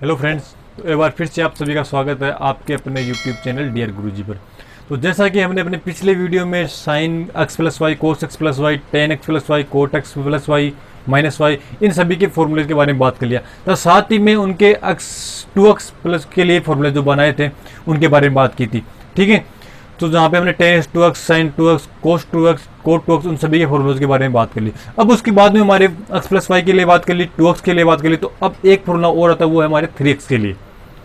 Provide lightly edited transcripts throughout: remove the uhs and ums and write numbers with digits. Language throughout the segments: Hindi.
हेलो फ्रेंड्स, तो एक बार फिर से आप सभी का स्वागत है आपके अपने यूट्यूब चैनल डियर गुरुजी पर। तो जैसा कि हमने अपने पिछले वीडियो में sin x plus y, cos x plus y, tan x plus y, cot x plus y minus y, इन सभी के फॉर्मूले के बारे में बात कर लिया, तो साथ ही में उनके एक्स टू एक्स प्लस के लिए फॉर्मूले जो बनाए थे उनके बारे में बात की थी। ठीक है, तो जहाँ पे हमने tan x two x, sine two x, cos two x, cot two x, उन सभी के फॉर्मूलोज के बारे में बात कर ली। अब उसके बाद में हमारे एक्स प्लस वाई के लिए बात कर ली, टू एक्स के लिए बात कर ली, तो अब एक फॉर्मूला और आता है, वो है हमारे थ्री एक्स के लिए।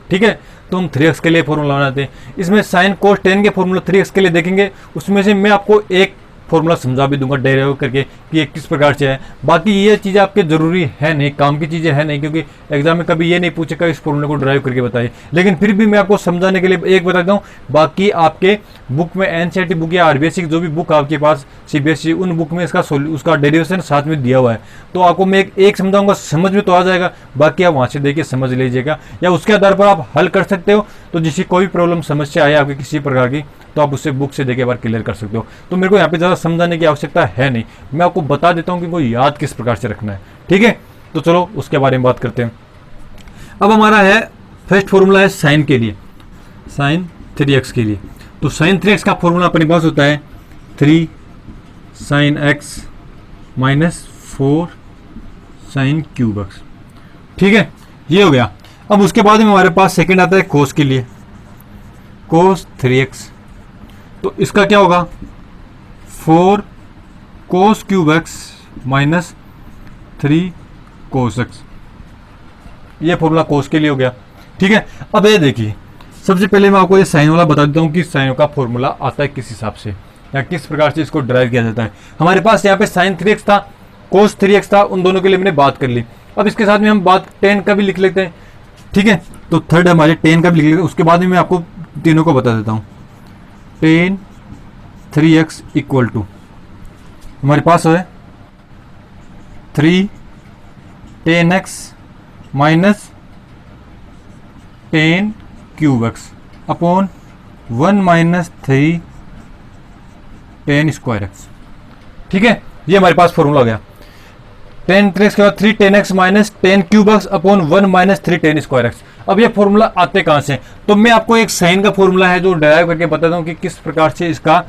ठीक है, तो हम थ्री एक्स के लिए फॉर्मूला बनाते हैं। इसमें साइन कोस टेन के फॉर्मूला थ्री एक्स के लिए देखेंगे, उसमें से मैं आपको एक फॉर्मूला समझा भी दूंगा डेरिव करके कि ये किस प्रकार से है। बाकी ये चीज़ें आपके जरूरी है नहीं, काम की चीज़ें है नहीं, क्योंकि एग्जाम में कभी ये नहीं पूछेगा इस फॉर्मूले को ड्राइव करके बताइए। लेकिन फिर भी मैं आपको समझाने के लिए एक बताता हूँ, बाकी आपके बुक में एनसीईआरटी बुक या आरबीएससी की जो भी बुक आपके पास सीबीएसई, उन बुक में उसका डेरिवेशन साथ में दिया हुआ है। तो आपको मैं एक समझाऊंगा, समझ में तो आ जाएगा, बाकी आप वहाँ से देखिए समझ लीजिएगा, या उसके आधार पर आप हल कर सकते हो। तो जिसकी कोई प्रॉब्लम समस्या आए आपकी किसी प्रकार की, तो आप उससे बुक से देख के बार क्लियर कर सकते हो। तो मेरे को यहाँ पे ज़्यादा समझाने की आवश्यकता है नहीं, मैं आपको बता देता हूँ कि वो याद किस प्रकार से रखना है। ठीक है, तो चलो उसके बारे में बात करते हैं। अब हमारा है फर्स्ट फॉर्मूला है साइन के लिए, साइन थ्री एक्स के लिए। तो साइन थ्री एक्स का फॉर्मूला अपने पास होता है three sign x minus four sine cube x. ठीक है, ये हो गया। अब उसके बाद में हमारे पास सेकंड आता है कोस के लिए, कोस थ्री एक्स। तो इसका क्या होगा, four cos cube x minus three cos x. ये फॉर्मूला कोस के लिए हो गया। ठीक है, अब ये देखिए, सबसे पहले मैं आपको ये साइन वाला बता देता हूँ कि साइन का फॉर्मूला आता है किस हिसाब से या किस प्रकार से इसको ड्राइव किया जाता है। हमारे पास यहाँ पे साइन थ्री एक्स था, कोस थ्री एक्स था, उन दोनों के लिए मैंने बात कर ली। अब इसके साथ में हम बात टेन का भी लिख लेते हैं। ठीक है, तो थर्ड हमारे टेन का भी लिख लेते हैं। उसके बाद में मैं आपको तीनों को बता देता हूँ। Tan three x equal to हमारे पास है three tan x minus tan cube x upon one minus three tan square x. ठीक है, ये हमारे पास फॉर्मूला हो गया। टेन थ्री एक्स के बाद three tan x minus tan cube x upon one minus three tan square x. अब ये फॉर्मूला आते कहाँ से, तो मैं आपको एक साइन का फॉर्मूला है जो ड्राइव करके बताता हूँ कि किस प्रकार से इसका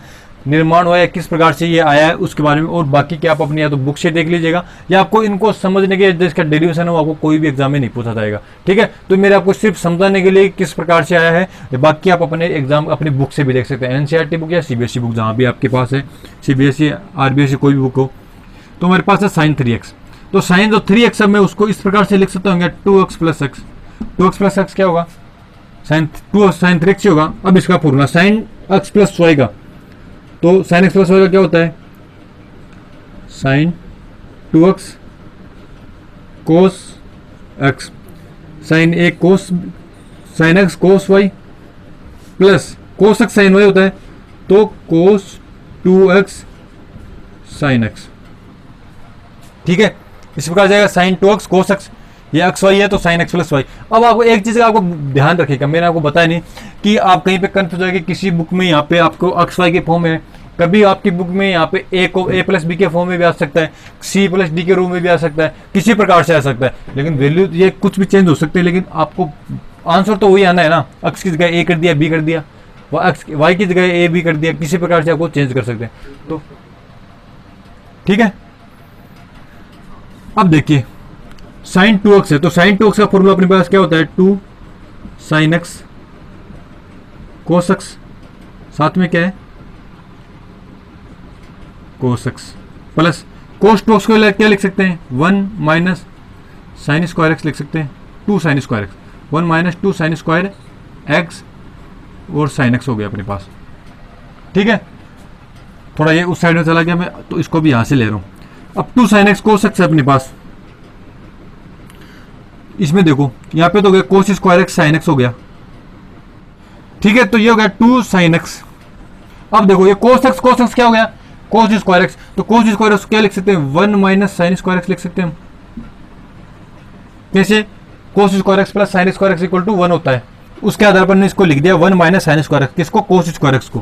निर्माण हुआ है, किस प्रकार से ये आया है उसके बारे में। और बाकी क्या आप अपनी या तो बुक से देख लीजिएगा, या आपको इनको समझने के जिसका डेरिवेशन है वो आपको कोई भी एग्जाम में नहीं पूछा जाएगा। ठीक है, तो मेरे आपको सिर्फ समझाने के लिए किस प्रकार से आया है, बाकी आप अपने एग्जाम अपनी बुक से भी देख सकते हैं, एनसीईआरटी बुक या सीबीएसई बुक जहाँ भी आपके पास है, सीबीएसई आरबीएसई कोई भी बुक हो। तो हमारे पास है साइन थ्री एक्स। तो साइन जो थ्री एक्स है मैं उसको इस प्रकार से लिख सकता हूँ, two x plus x. Two x plus x क्या होगा, sine two sine three x होगा। अब इसका formula sine x plus y का, तो साइन एक्स प्लस वाई का क्या होता है, sin two x cos x. Sin एक cos, sin x cos y plus cos x sign y होता है, तो cos two x sign x. ठीक है, इस प्रकार जाएगा sin two x cos x, ये एक्स वाई है तो साइन एक्स प्लस वाई। अब आपको एक चीज़ का आपको ध्यान रखिएगा, मैंने आपको बताया नहीं कि आप कहीं पे कंफ्यूज हो जाएगी। किसी बुक में यहाँ पे आपको एक्स वाई के फॉर्म में, कभी आपकी बुक में यहाँ पे ए को ए प्लस बी के फॉर्म में भी आ सकता है, सी प्लस डी के रूप में भी आ सकता है, किसी प्रकार से आ सकता है। लेकिन वैल्यू ये कुछ भी चेंज हो सकते हैं, लेकिन आपको आंसर तो वही आना है ना। एक्स की जगह ए कर दिया, बी कर दिया, एक्स वाई की जगह ए बी कर दिया, किसी प्रकार से आपको चेंज कर सकते हैं। तो ठीक है, अब देखिए साइन टू एक्स है, तो साइन टू एक्स का फॉर्मूला अपने पास क्या होता है, two sine x cos x, साथ में क्या है cos x, plus cos two x को क्या लिख सकते हैं, one minus sine square x लिख सकते हैं, two sine square x, one minus two sine square x और साइन एक्स हो गया अपने पास। ठीक है, थोड़ा ये उस साइड में चला गया मैं, तो इसको भी यहां से ले रहा हूं। अब two sine x cos x है अपने पास, इसमें देखो यहाँ पे तो गया cos square x sign x हो गया। ठीक है, तो ये हो गया टू साइन एक्स। अब देखो ये कोस एक्स क्या हो गया, कोस स्क्वायर एक्स। तो कोस स्क्वायर एक्स क्या लिख सकते हैं, one minus sine square x लिख सकते हैं हम। कैसे, cos square x plus sine square x equal to one होता है, उसके आधार पर ने इसको लिख दिया one minus sine square x, किसको, कोस स्क्वायर एक्स को,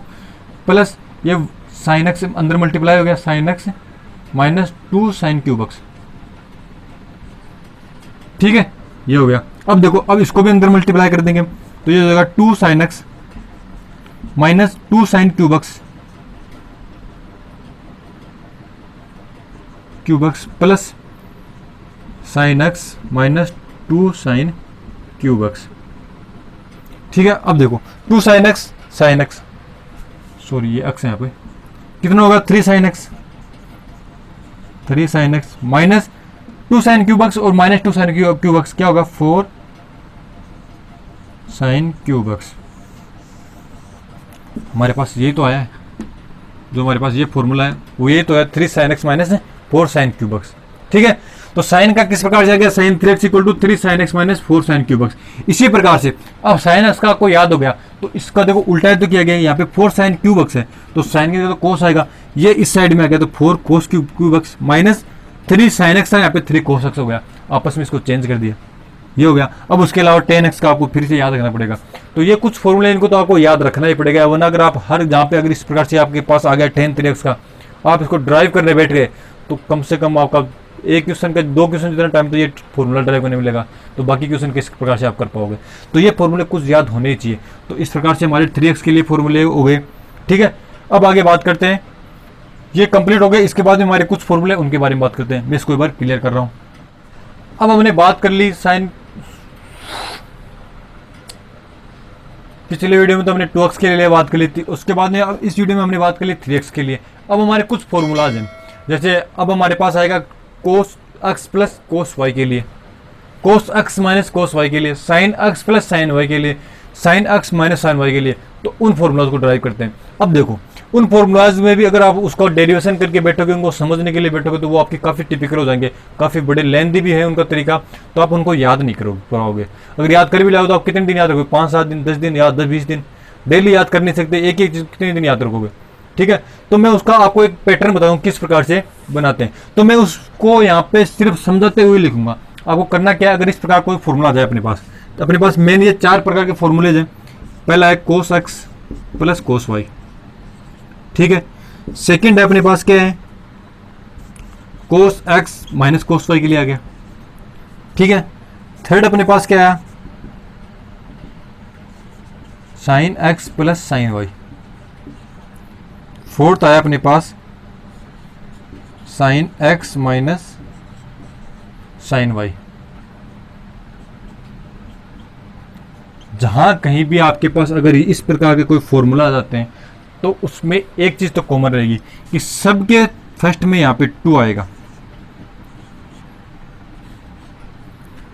प्लस ये साइन एक्स अंदर मल्टीप्लाई हो गया, sine x minus two sine cube x. ठीक है, ये हो गया। अब देखो, अब इसको भी अंदर मल्टीप्लाई कर देंगे तो ये हो जाएगा 2 sine x minus 2 sign cube x plus sine x minus 2 sign cube x. ठीक है, अब देखो 2 साइन एक्स सॉरी ये एक्स है यहाँ पे, कितना होगा 3 sine x minus 2 sign cube x और माइनस 2 साइन क्यूब एक्स क्या होगा 4 साइन क्यूब एक्स। हमारे पास यही तो आया है, जो हमारे पास ये फॉर्मूला है वो ये तो है 3 sine x minus 4 sine cube x. ठीक है, तो साइन का किस प्रकार से आ गया, sine 3x equal to 3 sine x minus 4 sine cube x. इसी प्रकार से अब साइन एक्स का आपको याद हो गया तो इसका देखो उल्टा है तो किया गया, यहाँ पे 4 साइन क्यूब एक्स है तो साइन के तो कोस आएगा, ये इस साइड में आ गया तो 4 cos cube x minus 3 sine x था, यहाँ पे 3 कोस एक्स हो गया, आपस में इसको चेंज कर दिया, ये हो गया। अब उसके अलावा 10x का आपको फिर से याद रखना पड़ेगा। तो ये कुछ फॉर्मूले इनको तो आपको याद रखना ही पड़ेगा, वरना अगर आप हर जहाँ पे अगर इस प्रकार से आपके पास आ गया 10 3x का, आप इसको ड्राइव करने बैठ गए तो कम से कम आपका एक क्वेश्चन का 2 क्वेश्चन जितना टाइम तो ये फॉर्मूला ड्राइव करने मिलेगा, तो बाकी क्वेश्चन किस प्रकार से आप कर पाओगे। तो ये फॉर्मूले कुछ याद होने ही चाहिए। तो इस प्रकार से हमारे 3x के लिए फॉर्मूले हो गए। ठीक है, अब आगे बात करते हैं, ये कंप्लीट हो गए। इसके बाद में हमारे कुछ फॉर्मूले उनके बारे में बात करते हैं। मैं इसको एक बार क्लियर कर रहा हूँ। अब हमने बात कर ली साइन, पिछले वीडियो में तो हमने 2x के लिए बात कर ली थी, उसके बाद में अब इस वीडियो में हमने बात कर ली 3x के लिए। अब हमारे कुछ फॉर्मूलाज हैं, जैसे अब हमारे पास आएगा cos x plus cos y के लिए, cos x minus cos y के लिए, sine x plus sine y के लिए, sine x minus sine y के लिए। तो उन फॉर्मूलाज को ड्राइव करते हैं। अब देखो उन फॉर्मूलाज में भी अगर आप उसका डेरिवेशन करके बैठोगे, उनको समझने के लिए बैठोगे तो वो आपकी काफ़ी टिपिकल हो जाएंगे, काफ़ी बड़े लेंथी भी है उनका तरीका, तो आप उनको याद नहीं करो पाओगे। अगर याद कर भी लाओ तो आप कितने दिन याद रखोगे, 5 7 दिन 10 दिन या 10 20 दिन, डेली याद कर नहीं सकते, एक एक चीज़ कितने दिन याद रखोगे। ठीक है, तो मैं उसका आपको एक पैटर्न बताऊँ किस प्रकार से बनाते हैं, तो मैं उसको यहाँ पे सिर्फ समझाते हुए लिखूंगा। आपको करना क्या है, अगर इस प्रकार कोई फॉर्मूला आ जाए अपने पास, तो अपने पास मेन ये 4 प्रकार के फॉर्मूलेज हैं। पहला है cos x plus cos y, ठीक है। सेकंड है अपने पास क्या है, cos x minus cos y के लिए आ गया, ठीक है। थर्ड अपने पास क्या है, sign x plus sign y. Fourth आया अपने पास sin x minus sign y. जहां कहीं भी आपके पास अगर इस प्रकार के कोई फॉर्मूला आ जाते हैं तो उसमें एक चीज तो कॉमन रहेगी कि सबके फर्स्ट में यहां पे 2 आएगा,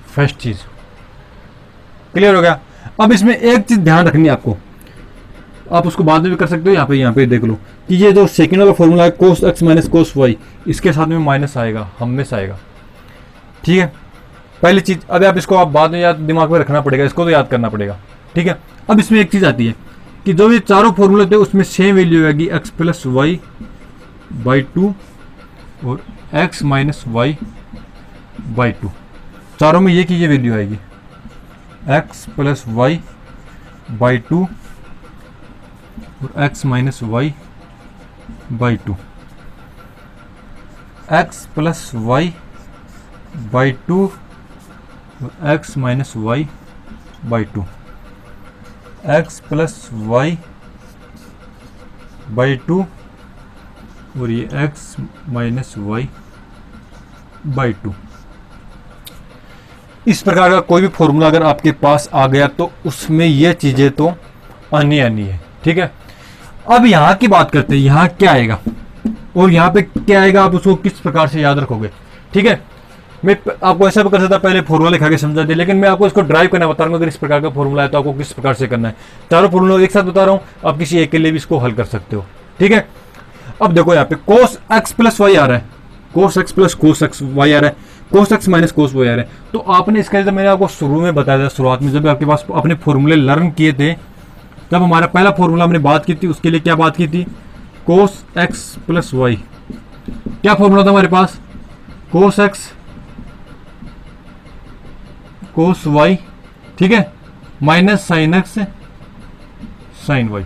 फर्स्ट चीज। क्लियर हो गया। अब इसमें एक चीज ध्यान रखनी है आपको, आप उसको बाद में भी कर सकते हो, यहाँ पे देख लो कि ये जो सेकंड वाला फॉर्मूला है cos x minus cos y, इसके साथ में माइनस आएगा, हमेशा आएगा, ठीक है। पहली चीज, अब आप इसको आप बाद में याद दिमाग में रखना पड़ेगा, इसको तो याद करना पड़ेगा, ठीक है। अब इसमें एक चीज आती है कि जो ये चारों फॉर्मूले थे उसमें सेम वैल्यू आएगी, एक्स प्लस वाई बाई 2 और एक्स माइनस वाई बाई 2, चारों में ये की ये वैल्यू आएगी, एक्स प्लस वाई बाई 2 और x minus y by 2, x plus y by 2 और x minus y by 2, x plus y by 2 और ये एक्स माइनस वाई बाई 2। इस प्रकार का कोई भी फॉर्मूला अगर आपके पास आ गया तो उसमें ये चीजें तो आनी है, ठीक है। अब यहाँ की बात करते हैं, यहाँ क्या आएगा और यहाँ पे क्या आएगा, आप उसको किस प्रकार से याद रखोगे, ठीक है। मैं आपको ऐसा भी कर सकता पहले फॉर्मूला लिखा के समझा दे, लेकिन मैं आपको इसको ड्राइव करना बता रहा हूँ। अगर इस प्रकार का फॉर्मूला है तो आपको किस प्रकार से करना है, चारों फॉर्मूला एक साथ बता रहा हूँ, आप किसी एक के लिए भी इसको हल कर सकते हो, ठीक है। अब देखो यहाँ पे कोस एक्स प्लस वाई आ रहा है, cos x plus cos x y आ रहा है, cos x minus cos y आ रहा है। तो आपने इसका मैंने आपको शुरू में बताया था, शुरुआत में जब आपके पास अपने फॉर्मूले लर्न किए थे, तब हमारा पहला फॉर्मूला हमने बात की थी, उसके लिए क्या बात की थी, कोस एक्स प्लस वाई। क्या फॉर्मूला था हमारे पास, कोस एक्स कोस वाई, ठीक है, minus sign x sign y.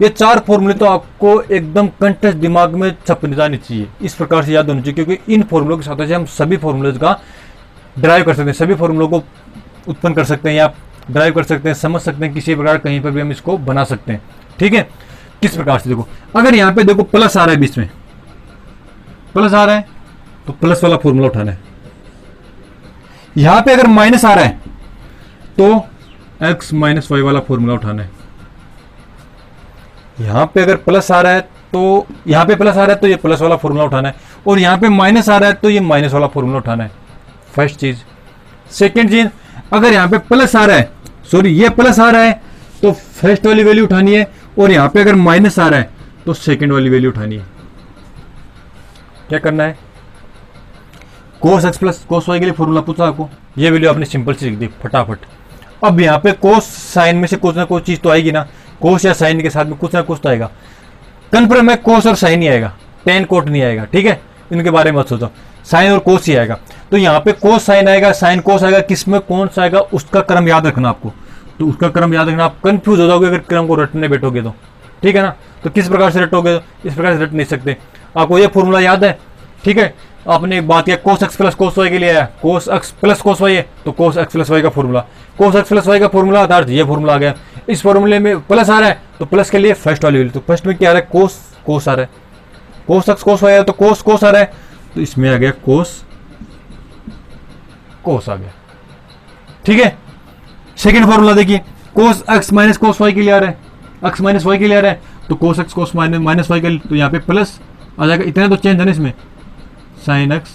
ये 4 फॉर्मूले तो आपको एकदम कंठस्थ दिमाग में छप जानी चाहिए, इस प्रकार से याद होनी चाहिए, क्योंकि इन फॉर्मूलों के साथ हम सभी फॉर्मूले का ड्राइव कर सकते हैं, सभी फॉर्मूलों को उत्पन्न कर सकते हैं या ड्राइव कर सकते हैं, समझ सकते हैं, किसी प्रकार कहीं पर भी हम इसको बना सकते हैं। ठीक है, किस प्रकार से देखो, अगर यहाँ पे देखो प्लस आ रहा है, बीच में प्लस आ रहा है तो प्लस वाला फॉर्मूला उठाना है। यहां पे अगर माइनस आ रहा है तो x माइनस वाई वाला फॉर्मूला उठाना है। यहां पे अगर प्लस आ रहा है तो यहां पे प्लस आ रहा है तो ये प्लस वाला फॉर्मूला उठाना है, और यहां पे माइनस आ रहा है तो ये माइनस वाला फॉर्मूला उठाना है। फर्स्ट चीज। सेकंड चीज, अगर यहां पे प्लस आ रहा है, सॉरी ये प्लस आ रहा है तो फर्स्ट वाली वैल्यू उठानी है, और यहां पे अगर माइनस आ रहा है तो सेकंड वाली वैल्यू उठानी है। क्या करना है, cos x plus cos y के लिए फॉर्मूला पूछा आपको, ये वैल्यू आपने सिंपल से लिख दी फटाफट। अब यहाँ पे कोस साइन में से कुछ ना कुछ चीज तो आएगी ना, कोस या साइन के साथ में कुछ ना कुछ तो आएगा। कन्फर्म है कोस और साइन ही आएगा, टेन कोट नहीं आएगा। ठीक है, इनके बारे में मत सोचो, साइन और कोस ही आएगा। तो यहाँ पे कोस साइन आएगा, साइन कोस आएगा, किसमें कौन सा आएगा उसका क्रम याद रखना आपको। तो उसका क्रम याद रखना, आप कंफ्यूज हो जाओगे अगर क्रम को रटने बैठोगे तो। ठीक है ना, तो किस प्रकार से रटोगे, इस प्रकार से रट नहीं सकते। आपको ये फॉर्मूला याद है, ठीक है, आपने बात किया cos x plus cos y के लिए आया, cos x plus cos y है तो कोस एक्स प्लस वाई का formula, cos x plus y का फॉर्मूला अर्थात ये फॉर्मूला आ गया। इस फॉर्मूले में प्लस आ रहा है तो प्लस के लिए फर्स्ट वाली वैल्यू, तो फर्स्ट में क्या आ रहा है, कोस कोस आ रहा है, कोस एक्स कोस वाई है तो कोस कोस आ रहा है, तो इसमें आ गया कोस कोस आ गया। ठीक है, सेकेंड फॉर्मूला देखिए, cos x minus cos y के लिए आ रहा है, एक्स माइनस वाई के लिए आ रहा है तो cos x cos minus y के लिए, तो यहाँ पे प्लस आ जाएगा। इतना तो चेंज है ना इसमें, साइन एक्स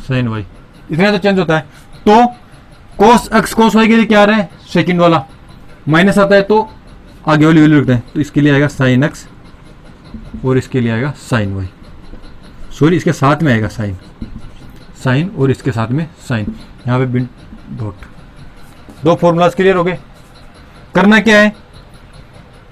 साइन वाई, इतना तो चेंज होता है। तो कोस एक्स कोस वाई के लिए क्या आ रहा है, सेकंड वाला, माइनस आता है तो आगे वाली वैल्यू रखते हैं, तो इसके लिए आएगा साइन एक्स और इसके लिए आएगा साइन वाई, सॉरी इसके साथ में आएगा साइन साइन और इसके साथ में साइन, यहाँ पे बिन डॉट। दो फॉर्मूलाज क्लियर हो गए। करना क्या है,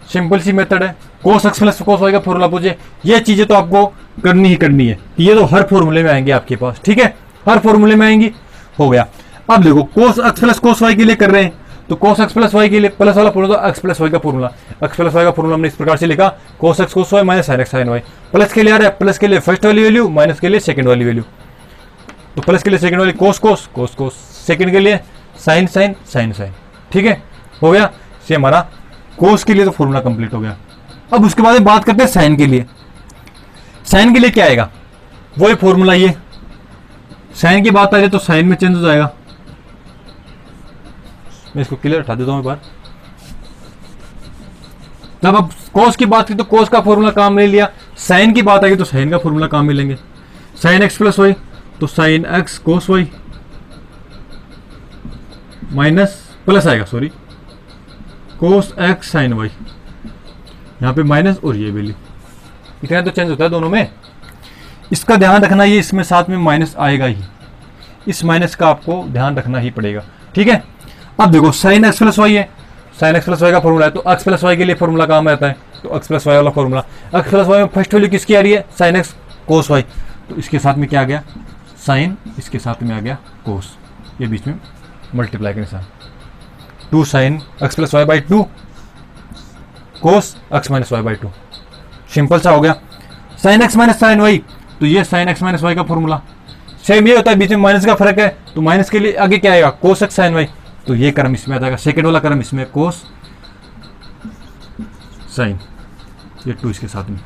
सिंपल सी मेथड है, cos x plus cos y का फॉर्मूला पूछे, ये चीजें तो आपको करनी ही करनी है, ये तो हर फॉर्मूले में आएंगे आपके पास। ठीक है, हर फॉर्मूले में आएंगी, हो गया। अब देखो cos x plus cos y के लिए कर रहे हैं, तो कोस एक्स प्लस वाई के लिए प्लस वाला फॉर्मूला तो एक्स प्लस वाई का फॉर्मूला, एक्स प्लस वाई का फॉर्मूला हमने इस प्रकार से लिखा, cos x cos y minus sign x sign y. Plus के लिए आ रहा है, प्लस के लिए फर्स्ट वाली वैल्यू, माइनस के लिए सेकंड वाली वैल्यू, तो प्लस के लिए सेकंड वाली कोस कोस कोस कोस, सेकंड के लिए साइन साइन साइन साइन। ठीक है, हो गया, ये हमारा कोस के लिए तो फॉर्मूला कंप्लीट हो गया। अब उसके बाद बात करते हैं साइन के लिए। साइन के लिए क्या आएगा, वही फॉर्मूला, ये साइन की बात आ जाए तो साइन में चेंज हो जाएगा। मैं इसको क्लियर हटा देता हूं एक बार। जब अब कोस की बात की तो कोस का फॉर्मूला काम में लिया, साइन की बात आएगी तो साइन का फॉर्मूला काम में लेंगे। साइन एक्स प्लस वाई तो sine x cos y minus plus आएगा, sorry cos x sign y, यहाँ पे माइनस और ये वैल्यू, इतना तो चेंज होता है दोनों में। इसका ध्यान रखना, ये इसमें साथ में माइनस आएगा ही, इस माइनस का आपको ध्यान रखना ही पड़ेगा। ठीक है, अब देखो साइन एक्स प्लस वाई है, साइन एक्स प्लस वाई का फॉर्मूला है तो एक्स प्लस वाई के लिए फॉर्मूला काम आता है, तो एक्स प्लस वाई वाला फॉर्मूला, एक्स प्लस वाई में फर्स्ट वैल्यू किसकी आ रही है, साइन एक्स कोस वाई, तो इसके साथ में क्या आ गया साइन, इसके साथ में आ गया कोस, ये बीच में मल्टीप्लाई के निशान, 2 sine x plus y by 2 cos x minus y by 2, simple सा हो गया। Sine x minus sign y, तो ये साइन एक्स माइनस वाई का फॉर्मूला, सेम ये होता है, बीच में माइनस का फर्क है तो माइनस के लिए आगे क्या आएगा, कोस एक्स साइन वाई, तो ये क्रम इसमें आ जाएगा, सेकेंड वाला क्रम इसमें कोस साइन, ये 2 इसके साथ में।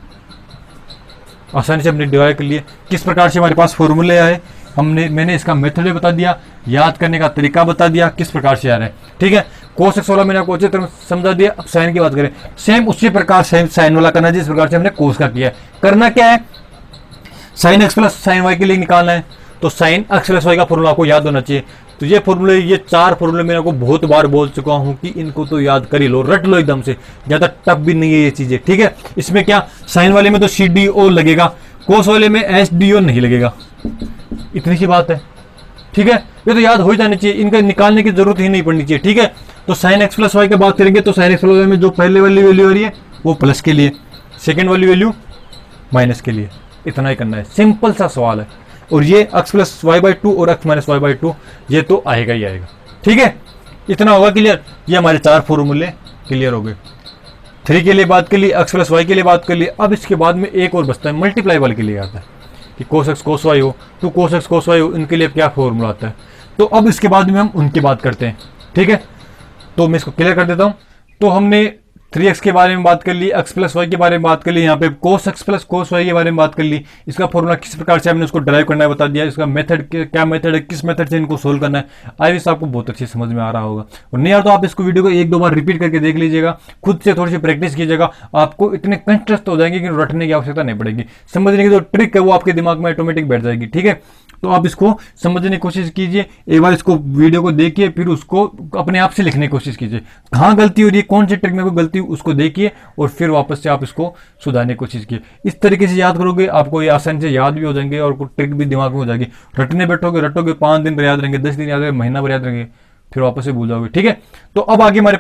आसानी से हमने डिवाइड कर लिए। किस प्रकार से हमारे पास फॉर्मूले आए, मैंने इसका मेथड भी बता दिया, याद करने का तरीका बता दिया, किस प्रकार से आ रहा है। ठीक है, कोस एक्स वाला मैंने आपको अच्छी तरह समझा दिया। अब साइन की बात करें, सेम उसी प्रकार साइन वाला करना जिस प्रकार से हमने कोस का किया है। करना क्या है, sign x plus sign y के लिए निकालना है, तो साइन एक्स प्लस वाई का फॉर्मूला आपको याद होना चाहिए। तो ये फॉर्मूले, ये 4 फॉर्मूले मैं आपको बहुत बार बोल चुका हूं कि इनको तो याद कर ही लो, रट लो एकदम से, ज्यादा टफ भी नहीं है ये चीजें। ठीक है, इसमें क्या, साइन वाले में तो सी डी ओ लगेगा, कोस वाले में एस डी ओ नहीं लगेगा, इतनी सी बात है। ठीक है, ये तो याद हो जानी चाहिए, इनका निकालने की जरूरत ही नहीं पड़नी चाहिए। ठीक है, तो साइन एक्स प्लस वाई की बात करेंगे तो साइन एक्स प्लस वाई में जो पहले वाली वैल्यू आ रही है वो प्लस के लिए, सेकेंड वाली वैल्यू माइनस के लिए, इतना ही करना है, सिंपल सा सवाल है। और ये एक्स प्लस वाई बाई 2 और एक्स माइनस वाई बाई 2 ये तो आएगा ही आएगा। ठीक है, इतना होगा क्लियर। ये हमारे 4 फॉर्मूले क्लियर हो गए। 3 के लिए बात कर ली, एक्स प्लस वाई के लिए बात कर ली। अब इसके बाद में एक और बचता है, मल्टीप्लाई वाले के लिए आता है। कि cos x cos y हो, 2 cos x cos y हो, इनके लिए क्या फॉर्मूला आता है। तो अब इसके बाद में हम उनकी बात करते हैं, ठीक है। तो मैं इसको क्लियर कर देता हूं। तो हमने 3x के बारे में बात कर ली, x प्लस वाई के बारे में बात कर ली, यहाँ पे cos x plus cos y के बारे में बात कर ली। इसका फॉर्मूला किस प्रकार से हमने उसको ड्राइव करना है बता दिया, इसका मेथड क्या मेथड है, किस मेथड से इनको सोल्व करना है। आई विश आपको बहुत अच्छी समझ में आ रहा होगा। और नहीं यार तो आप इसको वीडियो को 1-2 बार रिपीट करके देख लीजिएगा, खुद से थोड़ी सी प्रैक्टिस कीजिएगा, आपको इतने कंस्ट्रस्ट हो जाएंगे कि रटने की आवश्यकता नहीं पड़ेगी। समझने की जो ट्रिक है वो आपके दिमाग में ऑटोमेटिक बैठ जाएगी, ठीक है। तो आप इसको समझने की कोशिश कीजिए, एक बार इसको वीडियो को देखिए, फिर उसको अपने आप से लिखने की कोशिश कीजिए, कहाँ गलती हो रही है, कौन सी ट्रिक में कोई गलती उसको देखिए और फिर वापस से आप इसको सुधारने की कोशिश कीजिए। इस तरीके से याद करोगे आपको ये आसानी से याद भी हो जाएंगे और ट्रिक भी दिमाग में हो जाएगी। रटने बैठोगे रटोगे 5 दिन पर याद रहेंगे, 10 दिन याद रहेंगे, महीना भर याद रहेंगे, फिर वापस से भूल जाओगे, ठीक है। तो अब आगे हमारे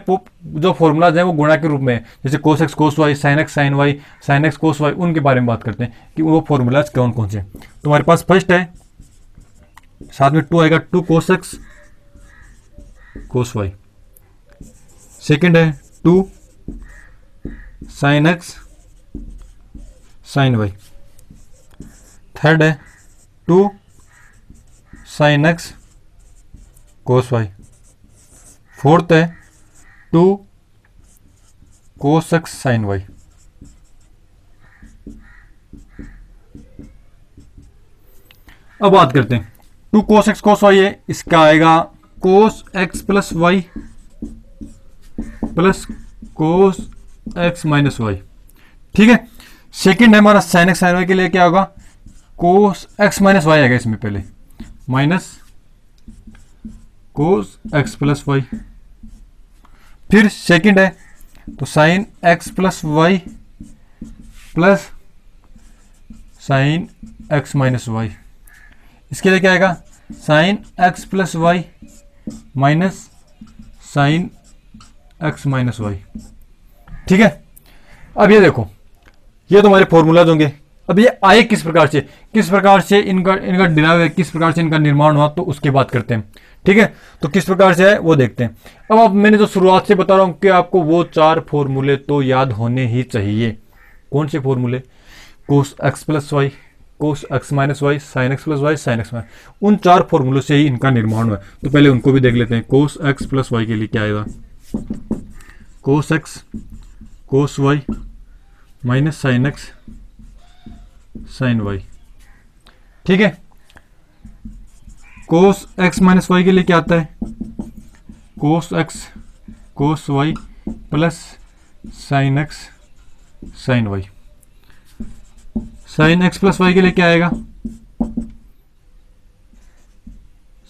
जो फॉर्मूलाज हैं वो गुणा के रूप में है, जैसे cos x cos y, sin x sin y, sin x cos y, उनके बारे में बात करते हैं कि वो फॉर्मूलाज कौन कौन से। तो हमारे पास फर्स्ट है, साथ में 2 आएगा, 2 cos x cos y। Second है 2 sin x sin y। Third है 2 sin x cos y। Fourth है 2 cos x sin y। अब बात करते हैं 2 cos x cos y है, इसका आएगा cos x plus y plus cos x minus y, ठीक है। सेकंड है हमारा sin x sin y के लिए क्या होगा, cos x माइनस वाई आएगा इसमें पहले, minus cos x plus y. फिर सेकंड है तो sin x plus y plus sin x minus y. इसके लिए क्या आएगा, sin x plus y minus sin x minus y, ठीक है। अब ये देखो, ये तो हमारे फॉर्मूलाज होंगे। अब ये आए किस प्रकार से इनका डिराइव है, किस प्रकार से इनका निर्माण हुआ, तो उसकी बात करते हैं, ठीक है। तो किस प्रकार से है वो देखते हैं। अब मैंने तो शुरुआत से बता रहा हूं कि आपको वो 4 फॉर्मूले तो याद होने ही चाहिए। कौन से फॉर्मूले, cos x plus y, cos x minus y, sin x plus y, sin x minus, उन 4 फॉर्मूलों से ही इनका निर्माण हुआ। तो पहले उनको भी देख लेते हैं। cos x प्लस वाई के लिए क्या आएगा, cos x cos y minus sin x sin y, ठीक है। cos x माइनस वाई के लिए क्या आता है, cos x cos y plus sin x sin y। sin x plus y के लिए क्या आएगा,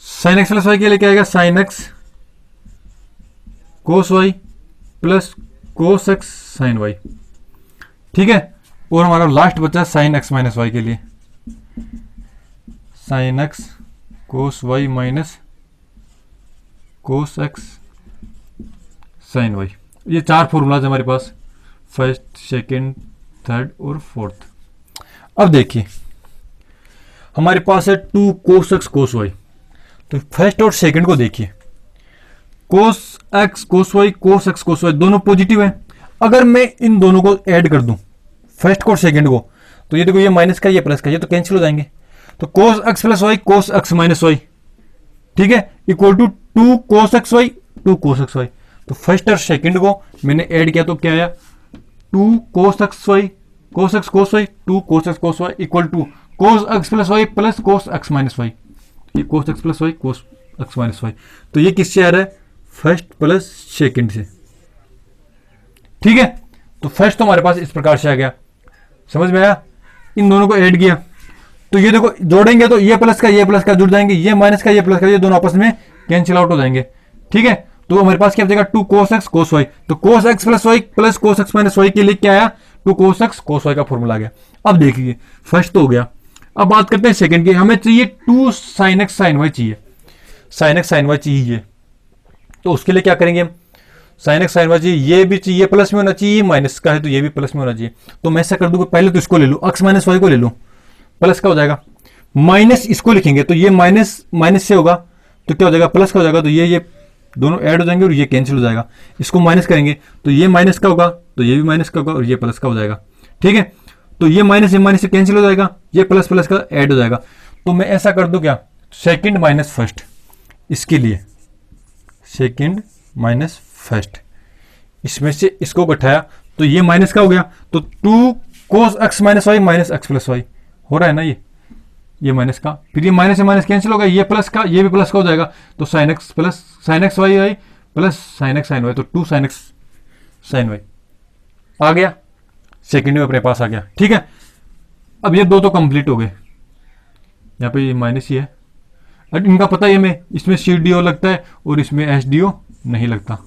sin x प्लस वाई के लिए क्या आएगा, sin x cos y plus cos x sin y, ठीक है। और हमारा लास्ट बचा sin x माइनस वाई के लिए, sin x cos y minus cos x sin y। ये 4 फॉर्मूलाज हमारे पास, फर्स्ट, सेकंड, थर्ड और फोर्थ। अब देखिए हमारे पास है 2 cos x cos y। तो फर्स्ट और सेकंड को देखिए, cos x cos y cos x cos y दोनों पॉजिटिव है। अगर मैं इन दोनों को ऐड कर दूं, फर्स्ट को और सेकंड को, तो ये देखो ये माइनस का ये प्लस का, ये तो कैंसिल हो जाएंगे। तो cos x plus y cos x minus y, ठीक है, equal to 2 cos x y 2 cos x y। तो फर्स्ट और सेकंड को मैंने ऐड किया तो क्या आया, 2 cos x y cos x cos y 2 cos x cos y equal to cos x plus y plus cos x minus y. ये cos x plus y cos x minus y, तो ये किससे आ रहा है, फर्स्ट प्लस सेकंड से, ठीक है। तो फर्स्ट तो हमारे पास इस प्रकार से आ गया, समझ में आया। इन दोनों को ऐड किया तो ये देखो जोड़ेंगे तो ये प्लस का जुड़ जाएंगे, ये माइनस का ये प्लस का, ये दोनों आपस में कैंसिल आउट हो जाएंगे, ठीक है। तो हमारे पास क्या बचेगा, 2 cos x cos y। तो cos x plus y plus cos x minus y के लिए क्या आया, 2 cos x cos y का फॉर्मूला आ गया। अब देखिए फर्स्ट तो हो गया, अब बात करते हैं सेकंड की। हमें चाहिए 2 sin x sin y चाहिए, sin x sin y चाहिए। तो उसके लिए क्या करेंगे हम, sin x sin y चाहिए, ये भी चाहिए प्लस में होना चाहिए, माइनस का है तो ये भी प्लस में होना चाहिए। तो मैं ऐसा कर दूंगा, पहले तो इसको ले लो, x माइनस वाई को ले लो, प्लस का हो जाएगा, माइनस इसको लिखेंगे तो ये माइनस माइनस से होगा तो क्या हो जाएगा, प्लस का हो जाएगा। तो ये दोनों ऐड हो जाएंगे और ये कैंसिल हो जाएगा। इसको माइनस करेंगे तो ये माइनस का होगा, तो ये भी माइनस का होगा और ये प्लस का हो जाएगा, ठीक है। तो ये माइनस से कैंसिल हो जाएगा, ये प्लस प्लस का ऐड हो जाएगा। तो मैं ऐसा कर दूं क्या, सेकंड माइनस फर्स्ट, इसके लिए सेकंड माइनस फर्स्ट, इसमें से इसको घटाया तो ये माइनस का हो गया, तो 2 cos x minus y minus x plus y हो रहा है ना, ये माइनस का, फिर ये माइनस से माइनस कैंसिल होगा, ये प्लस का ये भी प्लस का हो जाएगा, तो sine x plus sine x y y plus sine x sign y, तो 2 sin x साइन वाई आ गया, सेकेंड में अपने पास आ गया। ठीक है, अब ये दो तो कंप्लीट हो गए, यहाँ पे ये माइनस ही है, अब इनका पता है हमें, इसमें सी डी ओ लगता है और इसमें एस डी ओ नहीं लगता।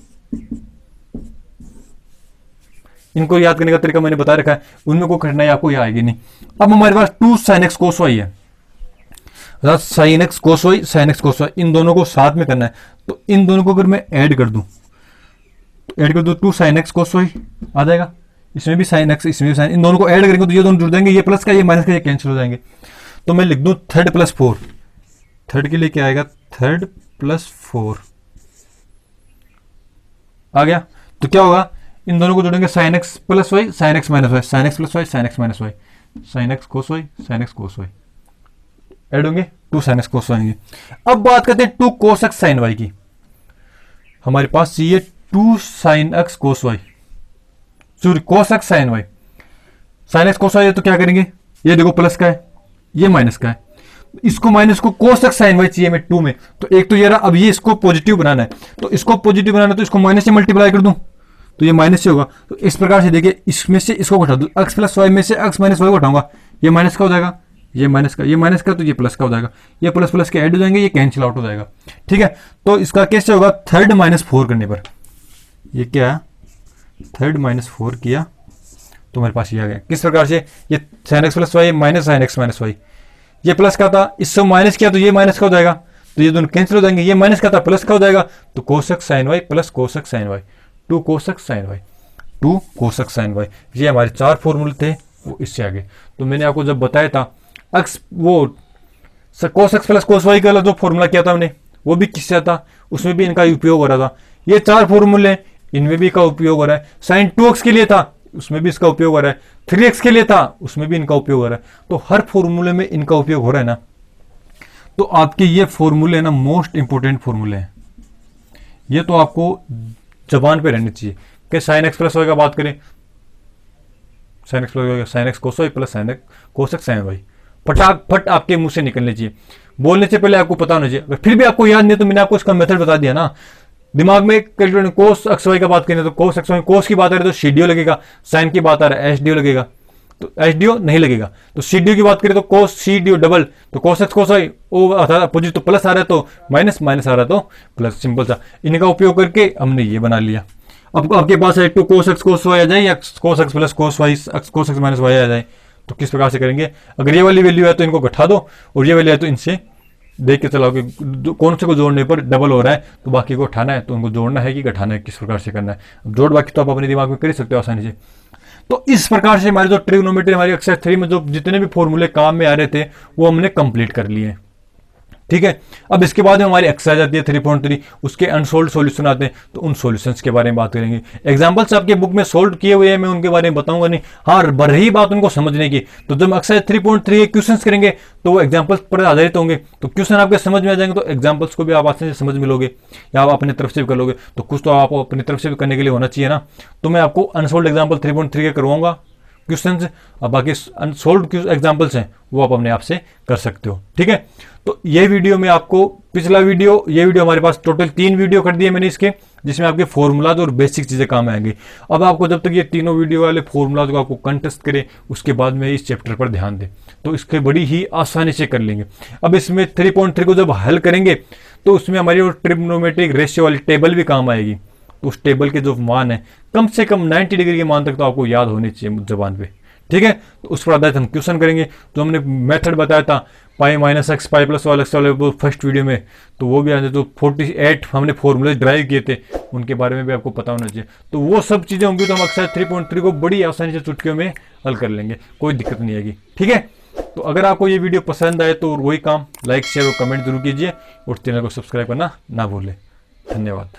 इनको याद करने का तरीका मैंने बता रखा है, उनमें कोई कठिनाई आपको यहाँ आएगी नहीं। अब हमारे पास 2 sin x cos y है, sign x cos Y sign x cos Y, इन दोनों को साथ में करना है, तो इन दोनों को अगर मैं ऐड कर दूं, तो ऐड कर दूं 2 sin x cos y आ जाएगा, इसमें भी sin x इसमें भी sin, इन दोनों को ऐड करेंगे तो ये दोनों जुड़ जाएंगे, ये प्लस का ये माइनस का ये कैंसिल हो जाएंगे। तो मैं लिख दूं 3 + 4, थर्ड के लिए क्या आएगा 3 + 4 आ गया। तो क्या होगा, इन दोनों को जोड़ेंगे sin x + y sin x - y sin x + y sin x - y sin x cos y sin x cos y add होंगे, 2 sin x cos y आएंगे। अब बात करते हैं 2 cos x sin y की, हमारे पास ये 2 sin x cos y, sorry cos x sin y sin x cos y है, तो क्या करेंगे, ये देखो प्लस का है ये माइनस का है, इसको माइनस को cos x sin y चाहिए मैं 2 में, तो एक तो ये रहा, अब ये इसको पॉजिटिव बनाना है, तो इसको पॉजिटिव बनाना है तो इसको माइनस से मल्टीप्लाई कर दूं तो ये माइनस से होगा। तो इस प्रकार से देखिए, इसमें से इसको घटा दूं, x + y में से x - y घटाऊंगा, ये माइनस का हो जाएगा, ये माइनस का, ये माइनस का, तो ये प्लस का हो जाएगा, ये प्लस प्लस के ऐड हो जाएंगे, ये कैंसिल आउट हो जाएगा। ठीक है, तो इसका कैसे होगा, 3 - 4 करने पर ये क्या है, 3 - 4 किया तो मेरे पास ये आ गया। किस प्रकार से, ये sin x + y minus sin x - y, ये प्लस का था, इससे माइनस किया तो ये माइनस का हो जाएगा, तो ये दोनों कैंसिल हो जाएंगे, ये माइनस का था प्लस का हो जाएगा, तो cos x sin y + cos x sin y 2 cos x sin y 2 cos x sin y, ये हमारे 4 फॉर्मूले थे, वो इससे आगे। तो मैंने आपको जब बताया था x वो cos x + cos y का जो फॉर्मूला किया था हमने, वो भी किससे आता, उसमें भी इनका उपयोग हो रहा था। ये 4 फॉर्मूले, इनमें भी का उपयोग हो रहा है। sin 2x के लिए था, उसमें भी इसका उपयोग हो रहा है। 3x के लिए था, उसमें भी इनका उपयोग हो रहा है। तो हर फॉर्मूले में इनका उपयोग हो रहा है ना, तो आपके ये फॉर्मूले ना मोस्ट इंपोर्टेंट फॉर्मूले हैं, ये तो आपको जबान पे रहनी चाहिए। कि sin x + y का बात करें, sin x + y sin x cos y + sin x cos x sin y, फटाफट आपके मुंह से निकलने चाहिए, बोलने से पहले आपको पता होना चाहिए। अगर फिर भी आपको याद नहीं तो मैंने आपको इसका मेथड बता दिया ना, दिमाग में कैलकुलेट, cos x y का बात करें तो cos x y, cos की बात आ रही है तो CDO लगेगा, sin की बात आ रहा है SDO लगेगा, तो SDO नहीं लगेगा। तो CDO की बात करें तो cos CDO डबल, तो cos x cos y वो अपोजिट, तो प्लस आ रहा है तो माइनस, माइनस आ रहा है तो प्लस, सिंपल सा। इनका उपयोग करके हमने ये बना लिया। अब आपके पास है 2 cos x cos y आ जाए या cos x + cos y cos x - y आ जाए, तो किस प्रकार से करेंगे, अगर ये वाली वैल्यू है तो इनको घटा दो, और ये वैल्यू है तो इनसे देख के चलाओ कि कौन से को जोड़ने पर डबल हो रहा है, तो बाकी को उठाना है, तो उनको जोड़ना है कि घटाना है, किस प्रकार से करना है। अब जोड़ बाकी तो आप अपने दिमाग में कर ही सकते हो आसानी से। तो इस प्रकार से हमारी जो ट्रिग्नोमेट्री, हमारी एक्सरसाइज 3 में जो जितने भी फॉर्मूले काम में आ रहे थे वो हमने कंप्लीट कर लिए। ठीक है, अब इसके बाद में हमारी एक्सरसाइज आती है 3.3, उसके अनसोल्व सॉल्यूशन आते हैं, तो उन सॉल्यूशंस के बारे में बात करेंगे। एग्जांपल्स आपके बुक में सोल्व किए हुए हैं, मैं उनके बारे में बताऊंगा नहीं। हाँ, रही बात उनको समझने की, तो जब एक्सरसाइज 3.3 के क्वेश्चंस करेंगे तो वो एग्जांपल्स पर आधारित होंगे, तो क्वेश्चन आपके समझ में आ जाएंगे, तो एग्जांपल्स को भी आप आसानी से समझ में लोगे या आप अपनी तरफ से भी कर लोगे। तो कुछ तो आपको अपनी तरफ से भी करने के लिए होना चाहिए ना। तो मैं आपको अनसोल्व एग्जाम्पल 3.3 के करवाऊंगा क्वेश्चन, और बाकी अनसोल्व एग्जाम्पल्स हैं वो आप अपने आप से कर सकते हो। ठीक है, तो ये वीडियो में आपको पिछला वीडियो, ये वीडियो हमारे पास टोटल 3 वीडियो कर दिए मैंने इसके, जिसमें आपके फॉर्मूलाज और बेसिक चीज़ें काम आएंगी। अब आपको जब तक ये तीनों वीडियो वाले फॉर्मूलाज को आपको कंटेस्ट करे, उसके बाद में इस चैप्टर पर ध्यान दें, तो इसके बड़ी ही आसानी से कर लेंगे। अब इसमें 3.3 को जब हल करेंगे तो उसमें हमारी वो ट्रिग्नोमेट्रिक रेशियो वाली टेबल भी काम आएगी। तो उस टेबल के जो मान है कम से कम 90 डिग्री के मान तक तो आपको याद होने चाहिए जबान पे। ठीक है, तो उस पर आधारित हम क्वेश्चन करेंगे। तो हमने मेथड बताया था pi minus x pi plus वाले एक्स वाले फर्स्ट वीडियो में, तो वो भी आ जाए। तो 48 हमने फॉर्मूले ड्राइव किए थे, उनके बारे में भी आपको पता होना चाहिए। तो वो सब चीज़ें होंगी तो हम एक्सरसाइज 3.3 को बड़ी आसानी से चुटकियों में हल कर लेंगे, कोई दिक्कत नहीं आएगी। ठीक है, तो अगर आपको ये वीडियो पसंद आए तो वही काम लाइक शेयर और कमेंट जरूर कीजिए, और चैनल को सब्सक्राइब करना ना भूलें। धन्यवाद।